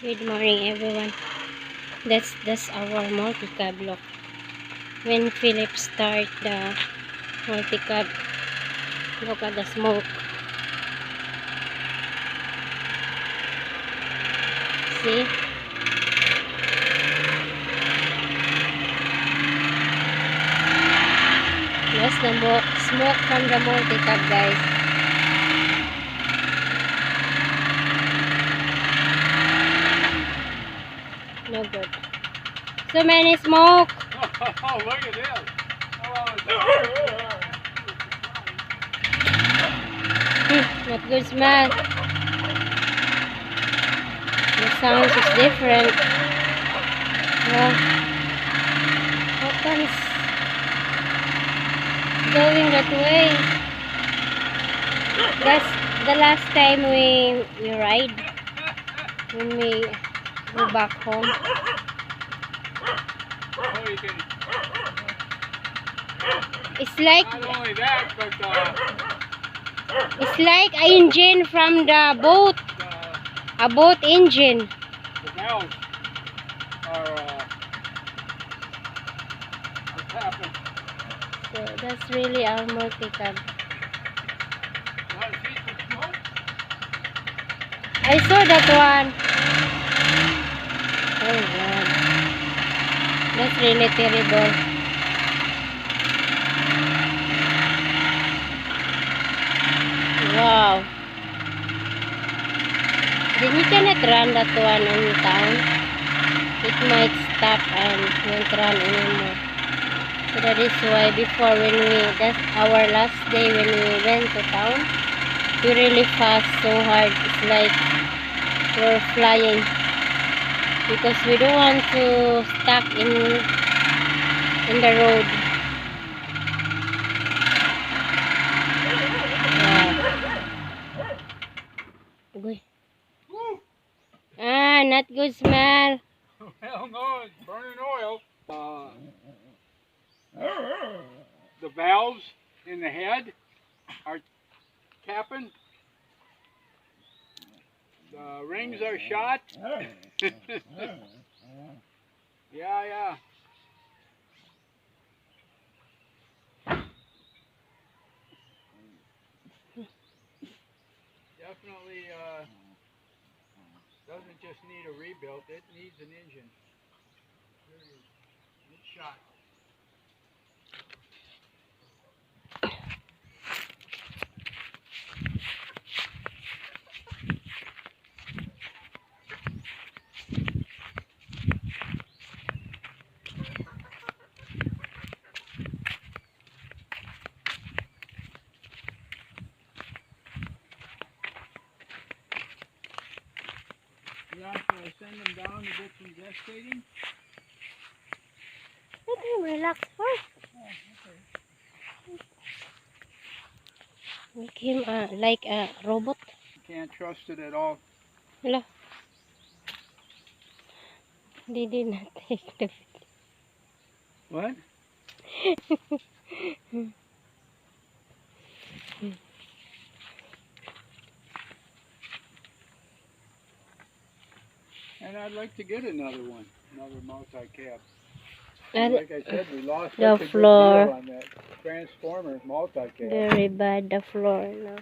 Good morning, everyone. That's our multi-cab look. When Philip start the multi-cab, look at the smoke. See? That's the smoke from the multi-cab, guys. No good. So many smoke. Oh, look at this. Not good smell. The sound is different. Well, how come it's going that way? That's the last time we ride when we go back home. Oh, you can, It's like not only that, but it's like an engine from the boat. A boat engine. the valves are tapping. So that's really our multi-cab. Want to see some smoke? I saw that one. Oh God. That's really terrible. Wow. Then you cannot run that one in town. It might stop and won't run anymore. So that is why before that's our last day when we went to town, we really fast so hard. It's like we're flying because we don't want to stuck in the road. Wow. Ah, not good smell. Hell no, it's burning oil. The valves in the head are tapping. The rings are shot. Yeah. Definitely doesn't just need a rebuild, it needs an engine. It's shot. You want to send them down to get some gestating? Let him relax first. Make him like a robot. Can't trust it at all. Hello. They did not take the What? And I'd like to get another one, another multi-cab. Like I said, we lost the such a floor. good deal on that transformer multi-cab. Very bad, the floor now.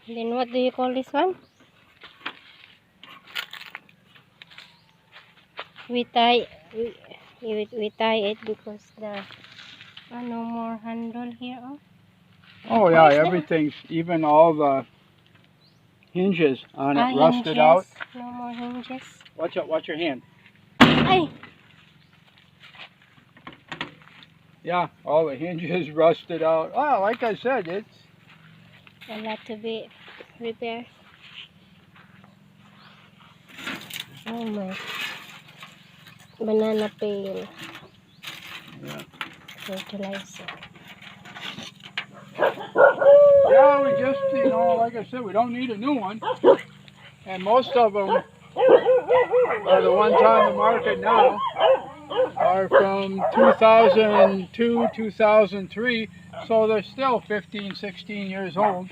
Then what do you call this one? We tie it because no more handle here. Oh yeah, everything's, even all the hinges on it rusted hinges. out. No more hinges. Watch out, watch your hand. Ay. Yeah, all the hinges rusted out. Oh, like I said, it's A lot to be repaired. Oh my. Banana peel. yeah. Fertilizer. Yeah, we just, like I said, we don't need a new one. And most of them are the ones on the market now are from 2002, 2003. So they're still 15, 16 years old.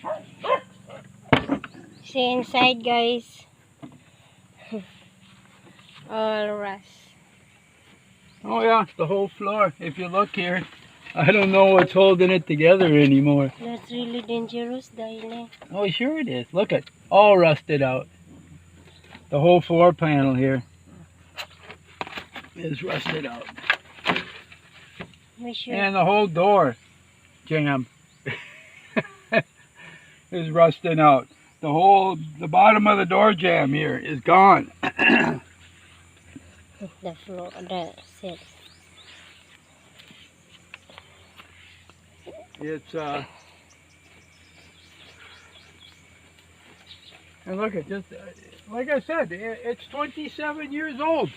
See inside, guys. All rust. Oh yeah, the whole floor. If you look here, I don't know what's holding it together anymore. That's really dangerous, Daile. Oh, sure it is. Look at all rusted out. The whole floor panel here is rusted out. Sure. And the whole door jamb is rusting out. The bottom of the door jamb here is gone. The floor, the set. It's and look at just like I said, it's 27 years old.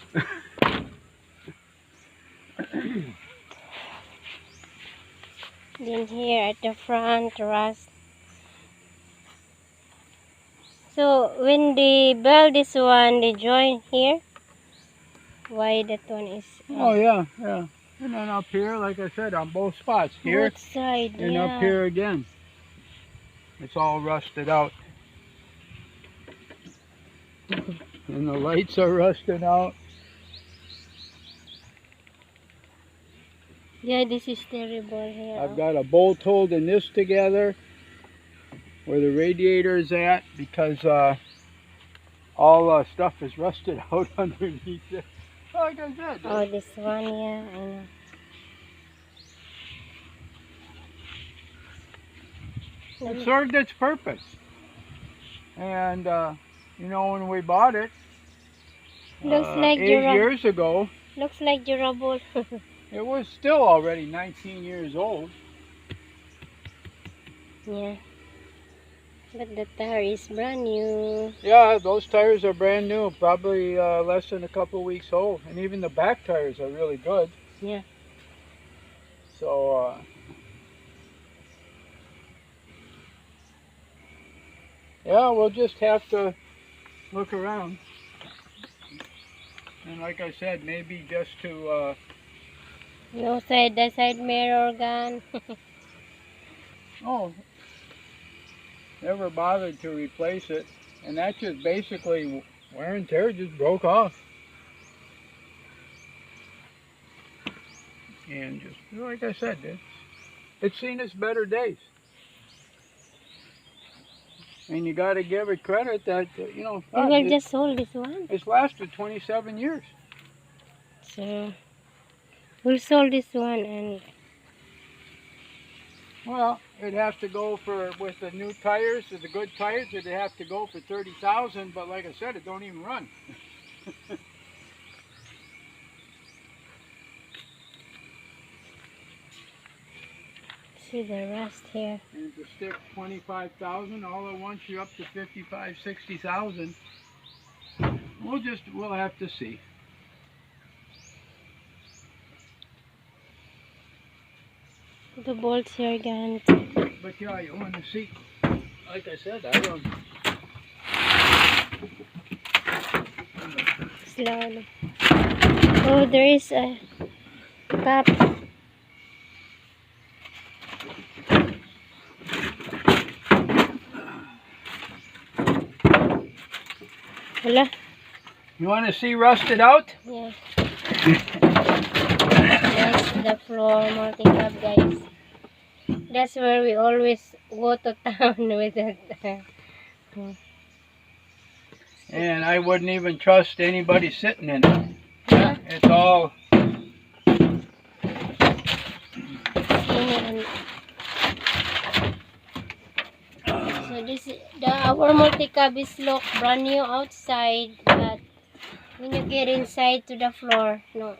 Then here at the front, rust. So when they build this one, they join here. Why that one is? Oh yeah, yeah. And then up here, like I said, on both spots here Both side, and yeah. up here again. It's all rusted out. And the lights are rusted out. Yeah, this is terrible here. I've got a bolt holding this together where the radiator is at because all stuff is rusted out underneath it. Like I said. Oh, this one, yeah, I know. It served its purpose. And, you know, when we bought it, Looks like 8 durable. years ago, Looks like durable. it was still already 19 years old. Yeah. But the tire is brand new. Yeah, those tires are brand new, probably less than a couple weeks old. And even the back tires are really good. Yeah. So, yeah, we'll just have to look around. And like I said, maybe just to... No side, the side mirror gone. oh, never bothered to replace it. And that just basically, wear and tear just broke off. And just, like I said, it's seen its better days. And you got to give it credit that, you know, We will just hold this one. It's lasted 27 years. So, we'll sold this one and... Well, it'd have to go for, with the new tires, the good tires, it'd have to go for 30,000, but like I said, it don't even run. See the rust here. And to stick 25,000 all at once, you're up to 55, 60,000. We'll have to see. The bolts here gone. But yeah, you want to see, like I said, I don't... Slowly. Oh, there is a cap. Hello? You want to see rusted out? Yeah. That's the floor multicab, guys. That's where we always go to town with it. And I wouldn't even trust anybody sitting in it. Yeah. It's all... So this our multicab is look brand new outside, but when you get inside to the floor, no,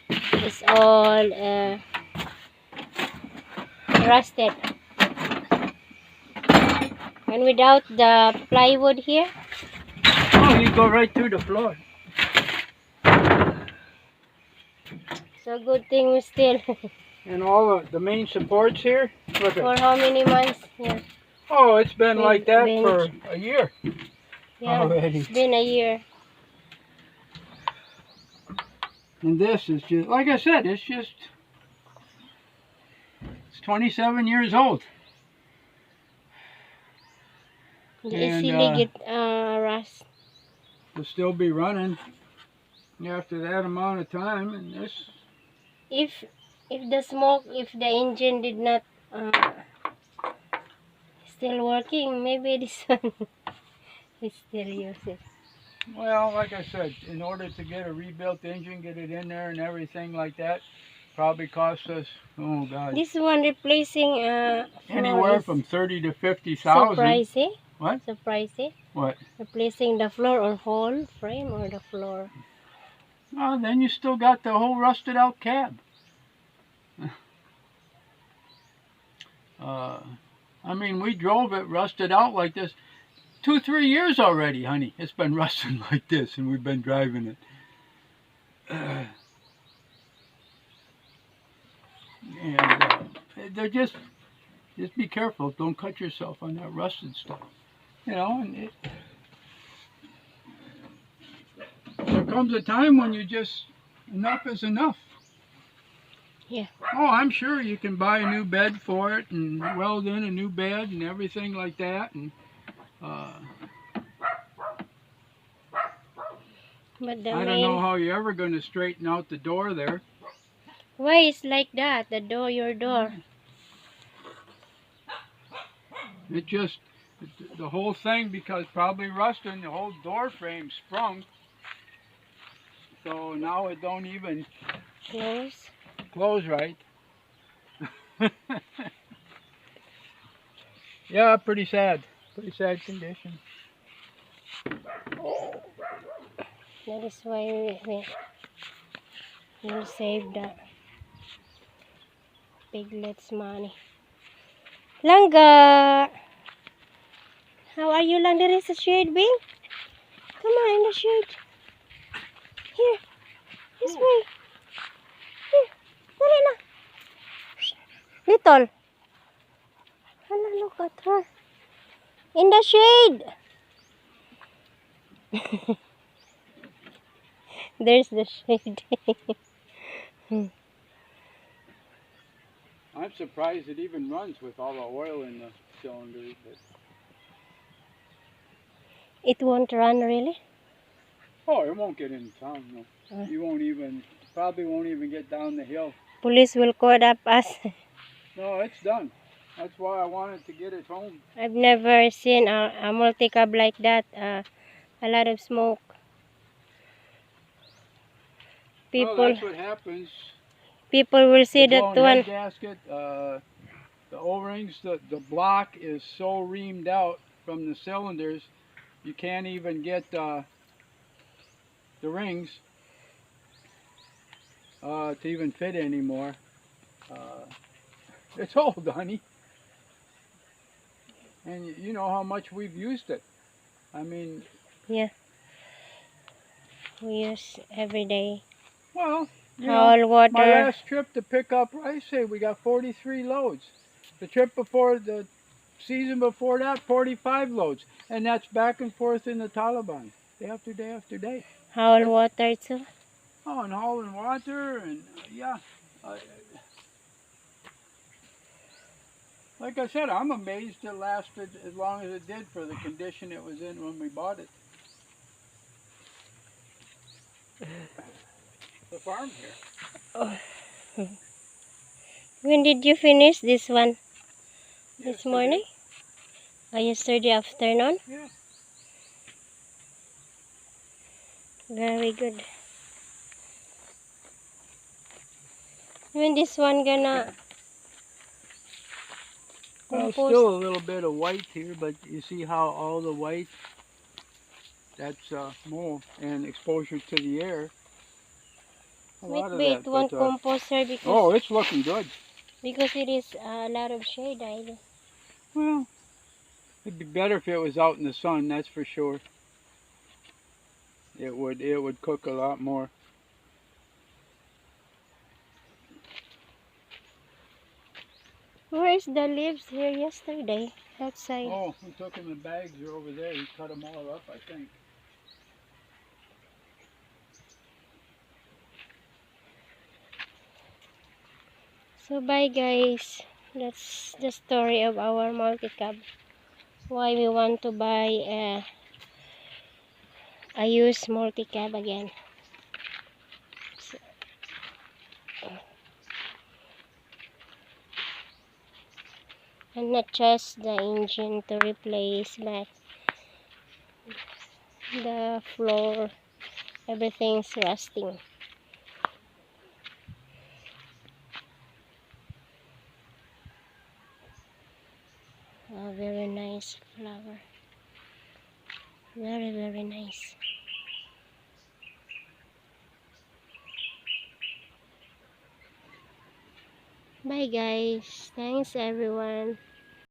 it's all rusted. And without the plywood here, Oh, you go right through the floor. so good thing we still. And all the main supports here, look For at. how many months? Yeah, Oh, it's been like that Been- for a year yeah, already. it's been a year. And this is just, like I said, it's 27 years old. Easily And get rust. will still be running after that amount of time. And this, If the smoke, if the engine did not still working, maybe this one is still use it. well, like I said, in order to get a rebuilt engine, get it in there and everything like that, probably cost us, oh God, This one replacing floor anywhere is from 30 to so 50,000. pricey. What? So pricey. What? Replacing the floor or whole frame or the floor. Oh, then you still got the whole rusted out cab. I mean, we drove it rusted out like this 2-3 years already, honey. It's been rusting like this, and we've been driving it. And they're just be careful. Don't cut yourself on that rusted stuff. You know, and there comes a time when you just, enough is enough. Yeah. Oh, I'm sure you can buy a new bed for it and weld in a new bed and everything like that. And But the I don't know how you're ever going to straighten out the door there. why is like that? The door, your door. It just, the whole thing, because probably rusting, the whole door frame sprung. So now it don't even close right. Yeah, pretty sad. Pretty sad condition. That is why we'll save the piglet's money. Langga! How are you, Lang? There is a shade, Bing. Come on, in the shade. Here, this way. Here, dali na. Little. Hala, look at her. In the shade. There's the shade. I'm surprised it even runs with all the oil in the cylinders. But... It won't run, really? oh, it won't get into town, no. You won't even, probably won't even get down the hill. Police will call up us. No, it's done. That's why I wanted to get it home. I've never seen a multicab like that. A lot of smoke. People, well, that's what happens. People will see the that one. Head gasket, the O-rings, the block is so reamed out from the cylinders, you can't even get the rings to even fit anymore. It's old, honey. And you know how much we've used it. I mean... yeah. We use every day. well, you All know, water. my last trip to pick up rice, say we got 43 loads. The trip before, the season before that, 45 loads. And that's back and forth in the Taliban, day after day after day. Haul water too. Oh, and hauling water, and yeah. Like I said, I'm amazed it lasted as long as it did for the condition it was in when we bought it. The farm here. Oh. When did you finish this one? This morning? Or yesterday afternoon? Yeah. Very good. When this one gonna well, compose? still a little bit of white here, but you see how all the white, that's mold and exposure to the air. Wait, won't compose her because... oh, it's looking good. Because it is a lot of shade, I guess. Well, it'd be better if it was out in the sun, that's for sure. It would cook a lot more. Where's the leaves here yesterday? Outside. Oh, we took them in bags. They're over there. He cut them all up, I think. So bye guys. That's the story of our multicab. Why we want to buy a used multicab again. So, and not just the engine to replace, but the floor, everything's rusting. A very nice flower. Very, very nice. Bye guys. Thanks everyone.